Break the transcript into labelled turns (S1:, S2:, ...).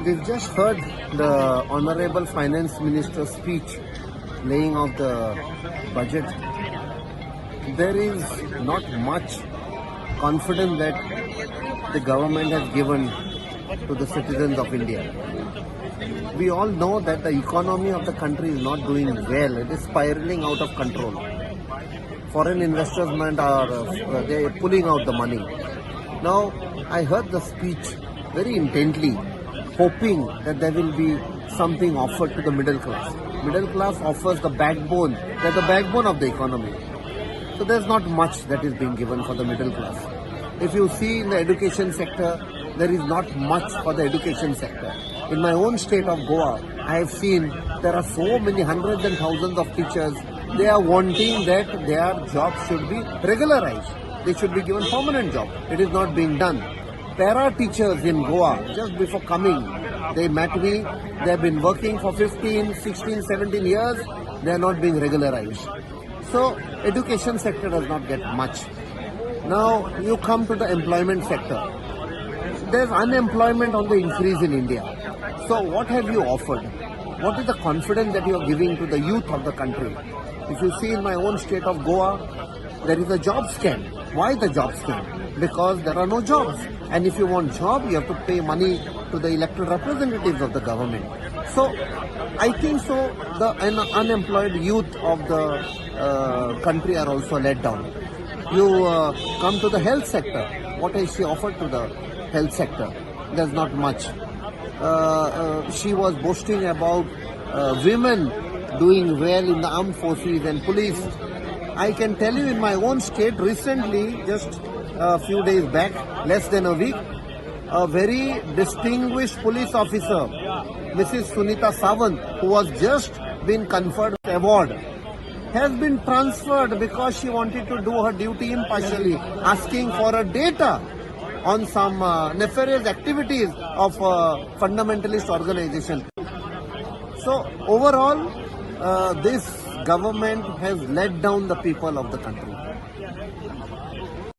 S1: We've just heard the Honorable Finance Minister's speech laying out the budget. There is not much confidence that the government has given to the citizens of India. We all know that the economy of the country is not doing well. It is spiraling out of control. Foreign investors are they pulling out the money. Now, I heard the speech very intently, hoping that there will be something offered to the middle class. Middle class offers the backbone. They're the backbone of the economy. So there's not much that is being given for the middle class. If you see in the education sector, there is not much for the education sector. In my own state of Goa, I have seen there are so many hundreds and thousands of teachers. They are wanting that their job should be regularized. They should be given permanent job. It is not being done. Para teachers in Goa, just before coming, they met me. They have been working for 15, 16, 17 years. They are not being regularized. So, education sector does not get much. Now, you come to the employment sector. There's unemployment on the increase in India. So, what have you offered? What is the confidence that you are giving to the youth of the country? If you see in my own state of Goa, there is a job scam. Why the job scam? Because there are no jobs. And if you want job, you have to pay money to the elected representatives of the government. So, I think so the unemployed youth of the country are also let down. You come to the health sector. What has she offered to the health sector? There's not much. She was boasting about women doing well in the armed forces and police. I can tell you in my own state recently, just a few days back, less than a week, a very distinguished police officer, Mrs. Sunita Sawant, who was just been conferred an award, has been transferred because she wanted to do her duty impartially, asking for a data on some nefarious activities of a fundamentalist organization. So overall, this government has let down the people of the country.